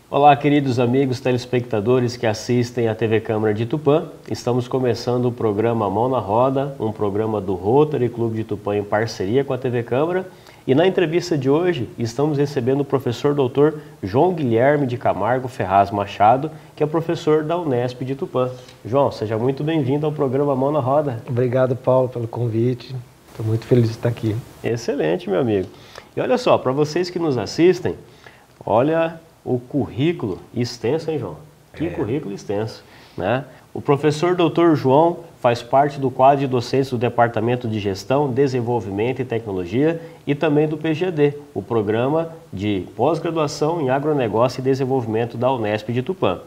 Olá, queridos amigos telespectadores que assistem à TV Câmara de Tupã. Estamos começando o programa Mão na Roda, um programa do Rotary Clube de Tupã em parceria com a TV Câmara. E na entrevista de hoje estamos recebendo o professor Dr. João Guilherme de Camargo Ferraz Machado, que é professor da Unesp de Tupã. João, seja muito bem-vindo ao programa Mão na Roda. Obrigado, Paulo, pelo convite. Estou muito feliz de estar aqui. Excelente, meu amigo. E olha só, para vocês que nos assistem, olha o currículo extenso, hein, João? Que currículo extenso, né? O professor Dr. João faz parte do quadro de docentes do Departamento de Gestão, Desenvolvimento e Tecnologia e também do PGD, o Programa de Pós-Graduação em Agronegócio e Desenvolvimento da Unesp de Tupã.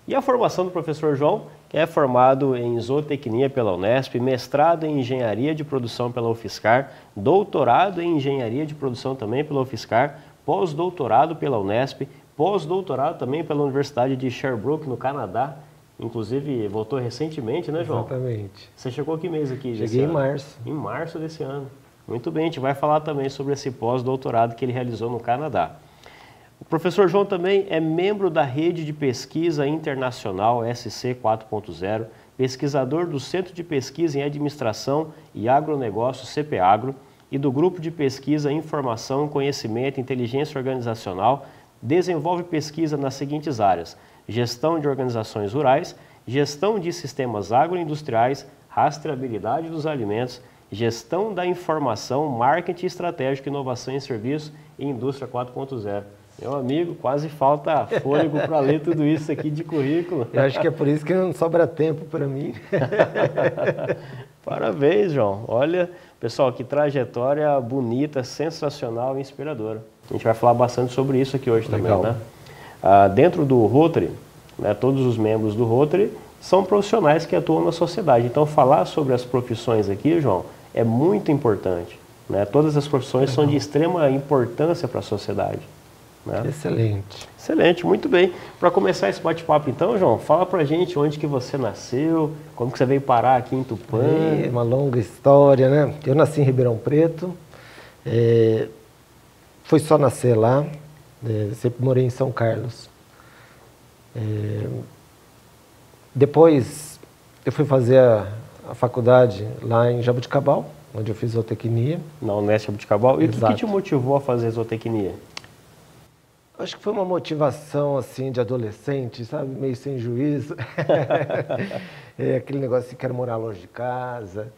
E a formação do professor João, que é formado em zootecnia pela Unesp, mestrado em Engenharia de Produção pela UFSCar, doutorado em Engenharia de Produção também pela UFSCar, pós-doutorado pela Unesp, pós-doutorado também pela Universidade de Sherbrooke, no Canadá. Inclusive, voltou recentemente, né, João? Exatamente. Você chegou que mês aqui? Cheguei em março. Em março desse ano. Muito bem, a gente vai falar também sobre esse pós-doutorado que ele realizou no Canadá. O professor João também é membro da Rede de Pesquisa Internacional SC 4.0, pesquisador do Centro de Pesquisa em Administração e Agronegócio CPAgro e do Grupo de Pesquisa Informação, Conhecimento e Inteligência Organizacional. Desenvolve pesquisa nas seguintes áreas: gestão de organizações rurais, gestão de sistemas agroindustriais, rastreabilidade dos alimentos, gestão da informação, marketing estratégico, inovação em serviços e indústria 4.0. Meu amigo, quase falta fôlego para ler tudo isso aqui de currículo. Eu acho que é por isso que não sobra tempo para mim. Parabéns, João. Olha, pessoal, que trajetória bonita, sensacional e inspiradora. A gente vai falar bastante sobre isso aqui hoje. Legal. Também, né? Dentro do Rotary, né, todos os membros do Rotary são profissionais que atuam na sociedade. Então, falar sobre as profissões aqui, João, é muito importante, né? Todas as profissões são de extrema importância para a sociedade. Né? Excelente. Excelente, muito bem. Para começar esse bate-papo então, João, fala pra gente onde que você nasceu, como que você veio parar aqui em Tupã. É uma longa história, né? Eu nasci em Ribeirão Preto, foi só nascer lá, sempre morei em São Carlos. Depois eu fui fazer a faculdade lá em Jaboticabal, onde eu fiz zootecnia. Na Unesp Jaboticabal. E o que te motivou a fazer zootecnia? Acho que foi uma motivação assim de adolescente, sabe, meio sem juízo. Aquele negócio de quero morar longe de casa.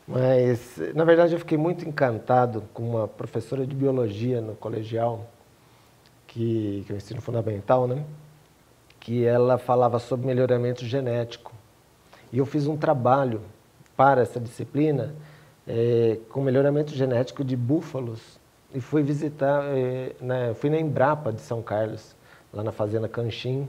Mas, na verdade, eu fiquei muito encantado com uma professora de biologia no colegial, que é o ensino fundamental, né? Que ela falava sobre melhoramento genético. E eu fiz um trabalho para essa disciplina com melhoramento genético de búfalos. E fui visitar, fui na Embrapa de São Carlos, lá na fazenda Canchim.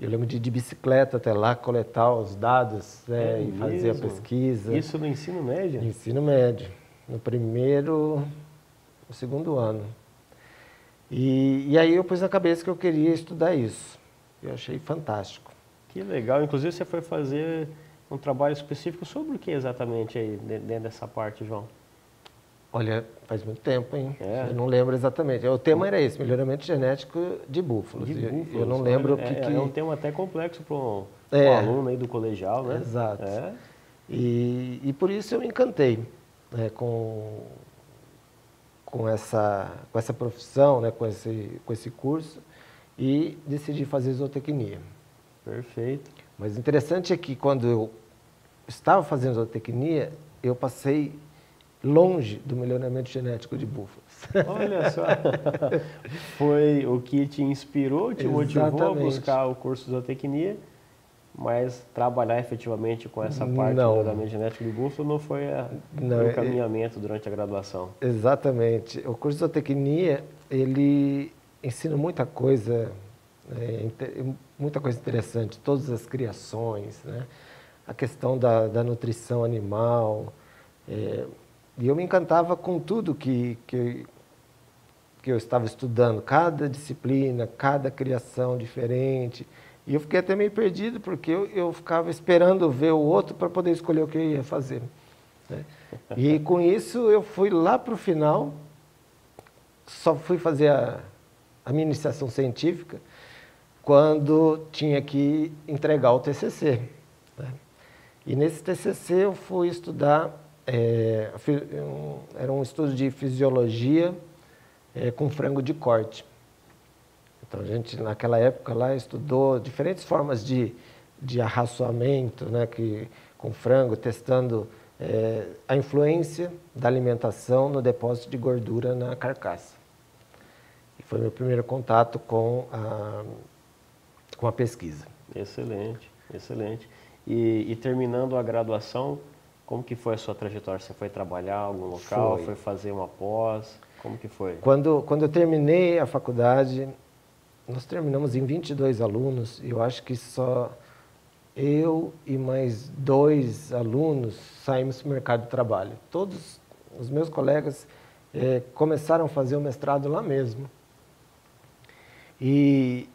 Eu lembro de ir de bicicleta até lá, coletar os dados e fazer a pesquisa. Isso no ensino médio? No ensino médio, no segundo ano. E aí eu pus na cabeça que eu queria estudar isso. Eu achei fantástico. Que legal. Inclusive você foi fazer um trabalho específico sobre o que exatamente aí dentro dessa parte, João? Olha, faz muito tempo, hein? Eu não lembro exatamente. O tema era esse, melhoramento genético de búfalos. Eu não lembro o que... É um tema até complexo para um aluno aí do colegial, né? Exato. E por isso eu me encantei, né, com essa profissão, né, com esse curso, e decidi fazer zootecnia. Perfeito. Mas o interessante é que quando eu estava fazendo zootecnia, eu passei longe do melhoramento genético de búfalos. Olha só, foi o que te inspirou, te motivou a buscar o curso de zootecnia, mas trabalhar efetivamente com essa parte do melhoramento genético de búfalo não foi o encaminhamento durante a graduação. Exatamente. O curso de zootecnia, ele ensina muita coisa interessante, todas as criações, né? A questão da nutrição animal. E eu me encantava com tudo que eu estava estudando, cada disciplina, cada criação diferente. E eu fiquei até meio perdido, porque eu ficava esperando ver o outro para poder escolher o que eu ia fazer, né? E com isso eu fui lá para o final, só fui fazer a minha iniciação científica, quando tinha que entregar o TCC. Né? E nesse TCC eu fui estudar, era um estudo de fisiologia com frango de corte. Então a gente naquela época lá estudou diferentes formas de arraçoamento, né, com frango, testando a influência da alimentação no depósito de gordura na carcaça. E foi meu primeiro contato com a pesquisa. Excelente, excelente. E terminando a graduação, como que foi a sua trajetória? Você foi trabalhar em algum local? Foi fazer uma pós? Como que foi? Quando eu terminei a faculdade, nós terminamos em 22 alunos, e eu acho que só eu e mais 2 alunos saímos para o mercado de trabalho. Todos os meus colegas começaram a fazer o mestrado lá mesmo. E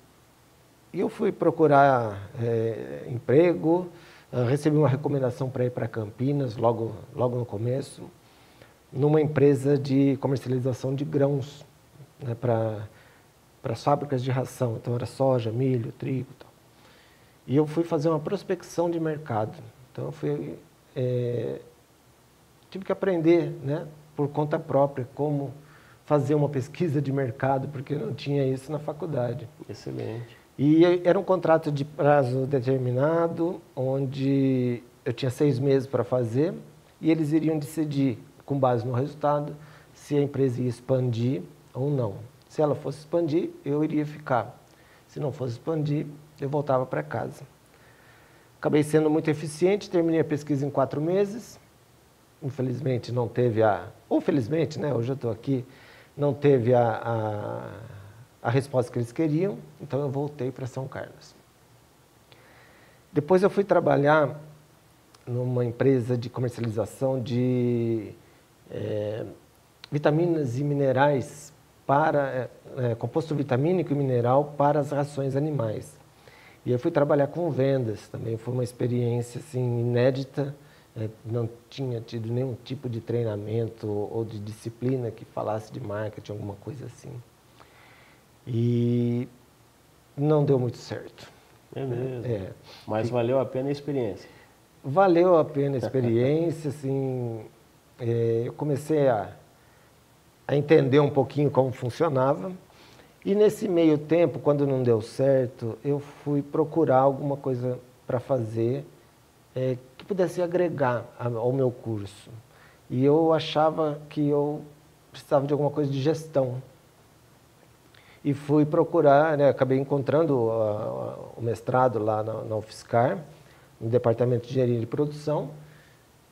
eu fui procurar emprego, recebi uma recomendação para ir para Campinas, logo no começo, numa empresa de comercialização de grãos, né, para as fábricas de ração. Então era soja, milho, trigo e tal. E eu fui fazer uma prospecção de mercado. Então eu tive que aprender, né, por conta própria como fazer uma pesquisa de mercado, porque eu não tinha isso na faculdade. Excelente. E era um contrato de prazo determinado, onde eu tinha 6 meses para fazer, e eles iriam decidir, com base no resultado, se a empresa ia expandir ou não. Se ela fosse expandir, eu iria ficar. Se não fosse expandir, eu voltava para casa. Acabei sendo muito eficiente, terminei a pesquisa em 4 meses. Infelizmente não teve ou felizmente, né, hoje eu estou aqui, não teve a resposta que eles queriam, então eu voltei para São Carlos. Depois eu fui trabalhar numa empresa de comercialização de vitaminas e minerais composto vitamínico e mineral para as rações animais. E eu fui trabalhar com vendas, também foi uma experiência assim, inédita, não tinha tido nenhum tipo de treinamento ou de disciplina que falasse de marketing, alguma coisa assim. E não deu muito certo. É mesmo? Mas valeu a pena a experiência? Valeu a pena a experiência, assim, eu comecei a entender um pouquinho como funcionava. E nesse meio tempo, quando não deu certo, eu fui procurar alguma coisa para fazer que pudesse agregar ao meu curso. E eu achava que eu precisava de alguma coisa de gestão. E fui procurar, né, acabei encontrando o mestrado lá na UFSCar, no Departamento de Engenharia de Produção,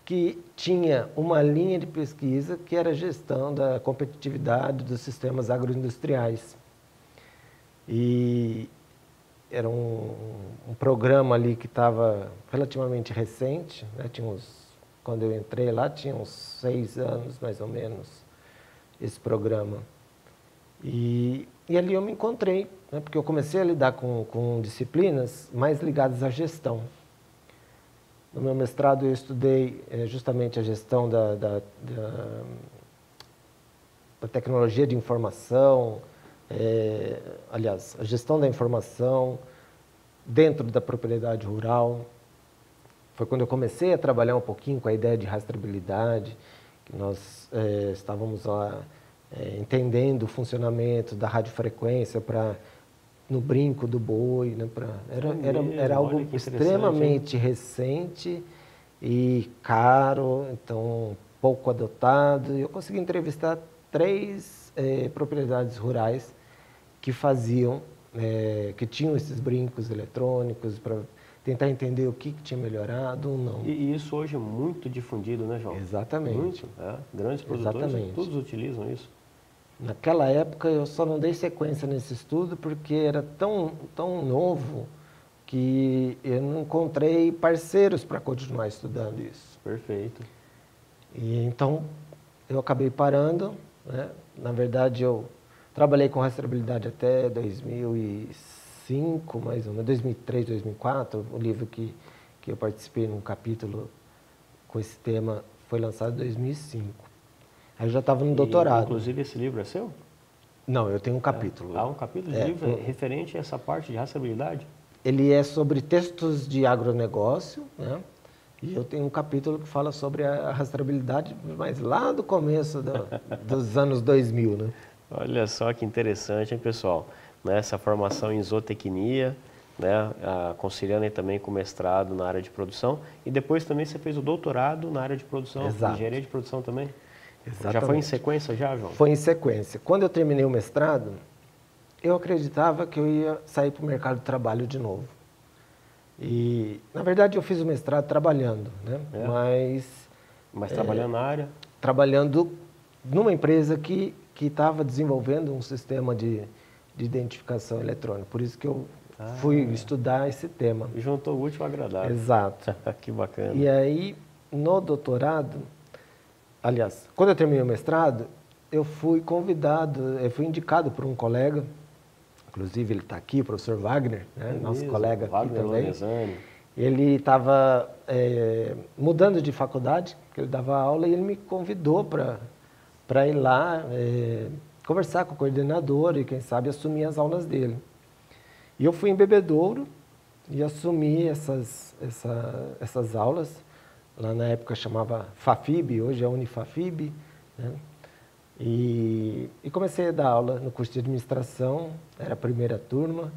que tinha uma linha de pesquisa que era a gestão da competitividade dos sistemas agroindustriais. E era um programa ali que estava relativamente recente, né? Quando eu entrei lá, tinha uns 6 anos, mais ou menos, esse programa. E ali eu me encontrei, né? Porque eu comecei a lidar com disciplinas mais ligadas à gestão. No meu mestrado eu estudei justamente a gestão da tecnologia de informação, aliás, a gestão da informação dentro da propriedade rural. Foi quando eu comecei a trabalhar um pouquinho com a ideia de rastreabilidade, que nós estávamos lá entendendo o funcionamento da radiofrequência no brinco do boi. Né, era algo extremamente recente e caro, então pouco adotado. E eu consegui entrevistar 3 propriedades rurais que que tinham esses brincos eletrônicos para tentar entender o que tinha melhorado ou não. E isso hoje é muito difundido, né, João? Exatamente. Muito, grandes produtores, exatamente, todos utilizam isso. Naquela época eu só não dei sequência nesse estudo porque era tão novo que eu não encontrei parceiros para continuar estudando isso. Perfeito. E então eu acabei parando, né? Na verdade eu trabalhei com rastreabilidade até 2005, mais ou menos, 2003, 2004. O livro que eu participei num capítulo com esse tema foi lançado em 2005. Aí eu já estava no doutorado. Inclusive esse livro é seu? Não, eu tenho um capítulo. Há um capítulo de livro referente a essa parte de rastreabilidade? Ele é sobre textos de agronegócio, né? E eu tenho um capítulo que fala sobre a rastreabilidade, mas lá do começo dos anos 2000, né? Olha só que interessante, hein, pessoal? Essa formação em zootecnia, né, conciliando aí também com mestrado na área de produção, e depois também você fez o doutorado na área de produção, Exato. engenharia de produção também? Exatamente. Já foi em sequência já, João? Foi em sequência. Quando eu terminei o mestrado, eu acreditava que eu ia sair para o mercado de trabalho de novo. E, na verdade, eu fiz o mestrado trabalhando, né? Mas trabalhando na área? Trabalhando numa empresa que estava desenvolvendo um sistema de identificação eletrônica. Por isso que eu fui estudar esse tema. Juntou o útil ao agradável. Exato. Que bacana. E aí, no doutorado, aliás, quando eu terminei o mestrado, eu fui convidado, eu fui indicado por um colega, inclusive ele está aqui, o professor Wagner, né, nosso colega aqui também. Lonesani. Ele estava mudando de faculdade, que ele dava aula, e ele me convidou para ir lá conversar com o coordenador e, quem sabe, assumir as aulas dele. E eu fui em Bebedouro e assumi essas aulas. Lá na época chamava FAFIB, hoje é Unifafib, né? E comecei a dar aula no curso de administração, era a primeira turma.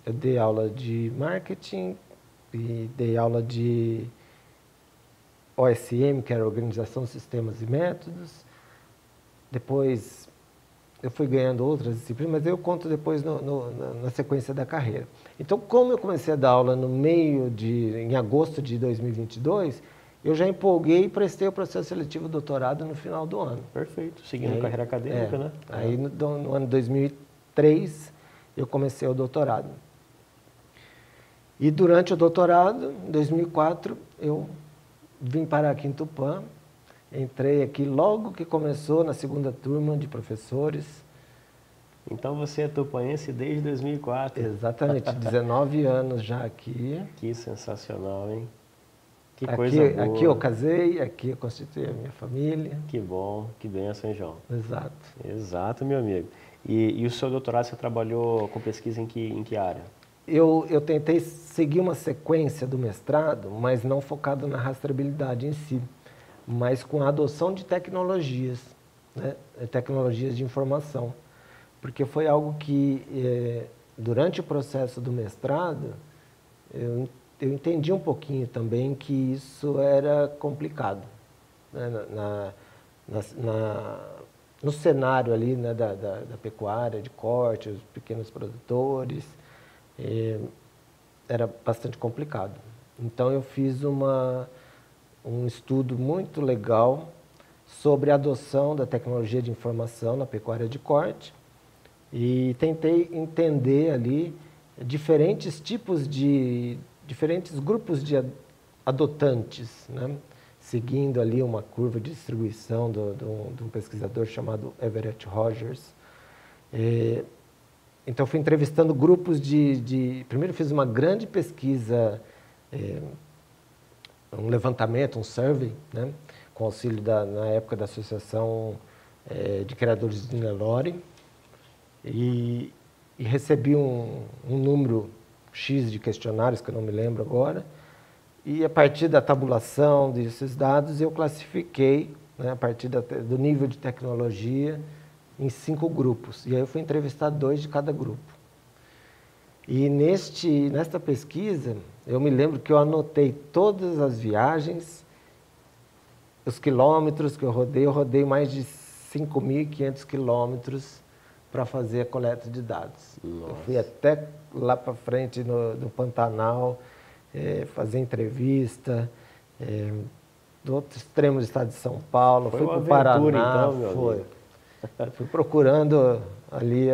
Eu dei aula de marketing e dei aula de OSM, que era Organização, Sistemas e Métodos. Depois eu fui ganhando outras disciplinas, mas eu conto depois na sequência da carreira. Então, como eu comecei a dar aula em agosto de 2022, eu já empolguei e prestei o processo seletivo doutorado no final do ano. Perfeito, seguindo a carreira acadêmica, né? Aí no ano 2003 eu comecei o doutorado. E durante o doutorado, em 2004, eu vim parar aqui em Tupã. Entrei aqui logo que começou na segunda turma de professores. Então você é tupanense desde 2004. Exatamente, 19 anos já aqui. Que sensacional, hein? Que aqui, coisa boa. Aqui eu casei, aqui eu constituí a minha família. Que bom, que bênção, hein, João? Exato. Exato, meu amigo. E o seu doutorado, você trabalhou com pesquisa em que área? Eu tentei seguir uma sequência do mestrado, mas não focado na rastreabilidade em si, mas com a adoção de tecnologias, né? Tecnologias de informação. Porque foi algo que, durante o processo do mestrado, eu entendi um pouquinho também que isso era complicado, né? No cenário ali, né, da pecuária, de corte, os pequenos produtores, era bastante complicado. Então eu fiz um estudo muito legal sobre a adoção da tecnologia de informação na pecuária de corte e tentei entender ali diferentes grupos de adotantes, né? Seguindo ali uma curva de distribuição de um pesquisador chamado Everett Rogers. Então, fui entrevistando grupos Primeiro, fiz uma grande pesquisa, um levantamento, um survey, né? Com auxílio, na época, da Associação de Criadores de Nelore. E recebi um número X de questionários, que eu não me lembro agora. E, a partir da tabulação desses dados, eu classifiquei, né, a partir do nível de tecnologia, em 5 grupos. E aí eu fui entrevistar 2 de cada grupo. E nesta pesquisa, eu me lembro que eu anotei todas as viagens, os quilômetros que eu rodei mais de 5.500 quilômetros para fazer a coleta de dados. Nossa. Eu fui até lá para frente no Pantanal, fazer entrevista, do outro extremo do estado de São Paulo, fui para o Paraná, então, meu amigo. Fui procurando ali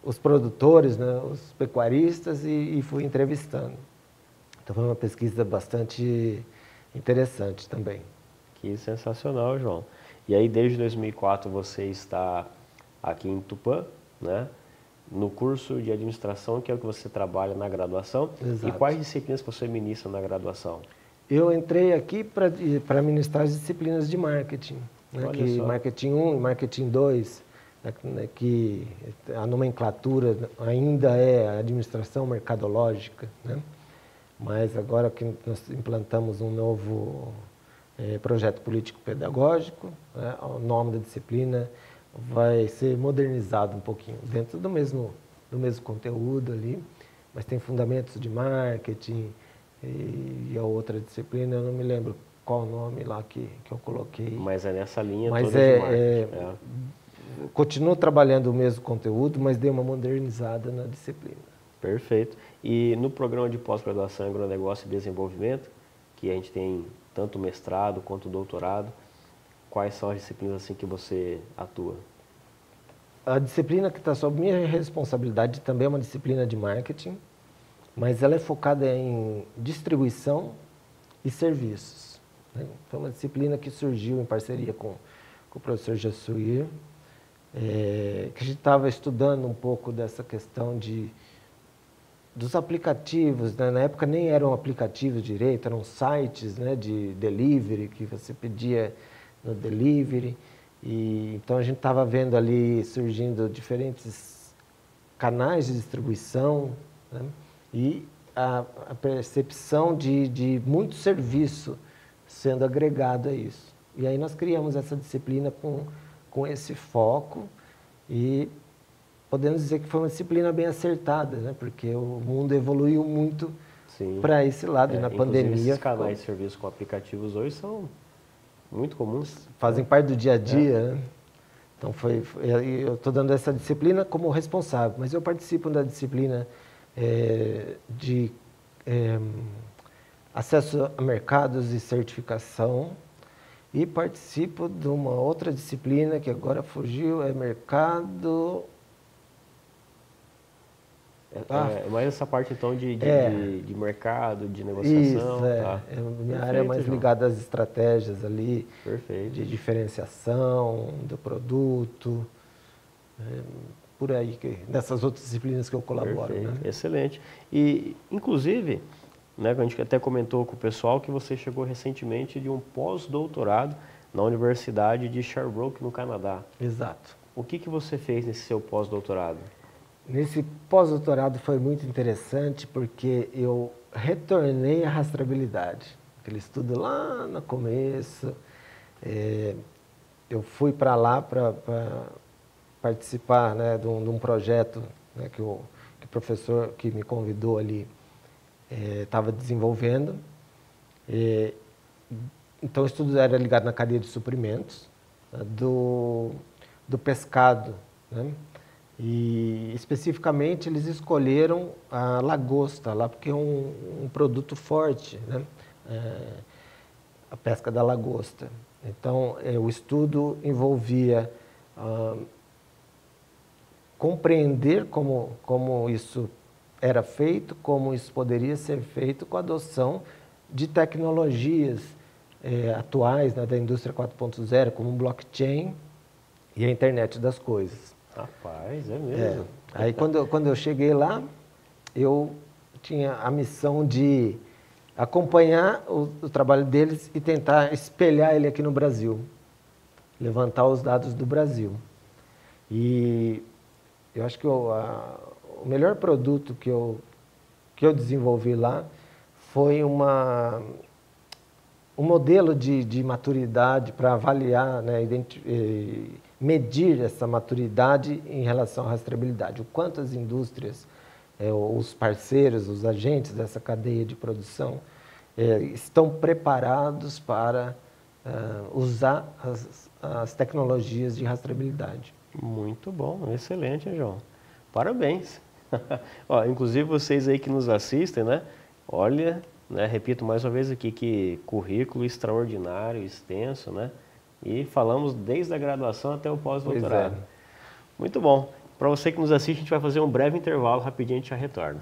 os produtores, né, os pecuaristas e fui entrevistando. Então foi uma pesquisa bastante interessante também. Que sensacional, João. E aí, desde 2004, você está aqui em Tupã, né? No curso de administração, que é o que você trabalha na graduação. Exato. E quais disciplinas você ministra na graduação? Eu entrei aqui para ministrar as disciplinas de marketing, né? Olha só. Marketing 1 e Marketing 2 que a nomenclatura ainda é administração mercadológica, né? Mas agora que nós implantamos um novo projeto político-pedagógico, né? O nome da disciplina vai ser modernizado um pouquinho, dentro do mesmo conteúdo ali, mas tem fundamentos de marketing e a outra disciplina, eu não me lembro qual o nome lá que eu coloquei. Mas é nessa linha mas toda de marketing. Continuo trabalhando o mesmo conteúdo, mas dei uma modernizada na disciplina. Perfeito. E no programa de pós-graduação em agronegócio e desenvolvimento, que a gente tem tanto mestrado quanto doutorado, quais são as disciplinas assim que você atua? A disciplina que está sob minha responsabilidade também é uma disciplina de marketing, mas ela é focada em distribuição e serviços, né? Foi uma disciplina que surgiu em parceria com o professor Jassuir, que a gente estava estudando um pouco dessa questão dos aplicativos, né? Na época nem eram aplicativos direito, eram sites, né, de delivery, que você pedia no delivery. Então a gente estava vendo ali surgindo diferentes canais de distribuição, né? E a percepção de muito serviço sendo agregado a isso. E aí nós criamos essa disciplina com esse foco e podemos dizer que foi uma disciplina bem acertada, né? Porque o mundo evoluiu muito para esse lado e na pandemia. Esses canais de serviço com aplicativos hoje são muito comuns. Fazem parte do dia a dia, né? Então eu estou dando essa disciplina como responsável, mas eu participo da disciplina de acesso a mercados e certificação e participo de uma outra disciplina que agora fugiu, é mercado... mais essa parte então de mercado, de negociação. Isso, tá? Minha área é mais ligada às estratégias ali, Perfeito. De diferenciação do produto, por aí, nessas outras disciplinas que eu colaboro. Perfeito. Né? Excelente. E, inclusive, né, a gente até comentou com o pessoal que você chegou recentemente de um pós-doutorado na Universidade de Sherbrooke, no Canadá. Exato. O que você fez nesse seu pós-doutorado? Nesse pós-doutorado foi muito interessante porque eu retornei à rastreabilidade. Aquele estudo lá no começo, eu fui para lá para participar, né, de um projeto, né, que o professor que me convidou ali estava desenvolvendo. Então o estudo era ligado na cadeia de suprimentos, né, do pescado, né? E especificamente eles escolheram a lagosta lá porque é um produto forte, né? A pesca da lagosta. Então o estudo envolvia compreender como isso era feito, como isso poderia ser feito com a adoção de tecnologias atuais, né, da indústria 4.0, como o blockchain e a internet das coisas. Rapaz, é mesmo. Aí quando eu cheguei lá, eu tinha a missão de acompanhar o trabalho deles e tentar espelhar ele aqui no Brasil, levantar os dados do Brasil. E eu acho que o melhor produto que eu desenvolvi lá foi um modelo de maturidade para avaliar, né, medir essa maturidade em relação à rastreabilidade. O quanto as indústrias, os parceiros, os agentes dessa cadeia de produção estão preparados para usar as tecnologias de rastreabilidade. Muito bom, excelente, João. Parabéns. Ó, inclusive vocês aí que nos assistem, né? Olha, né, repito mais uma vez aqui que currículo extraordinário, extenso, né? E falamos desde a graduação até o pós-doutorado. Muito bom. Para você que nos assiste, a gente vai fazer um breve intervalo, rapidinho a gente já retorna.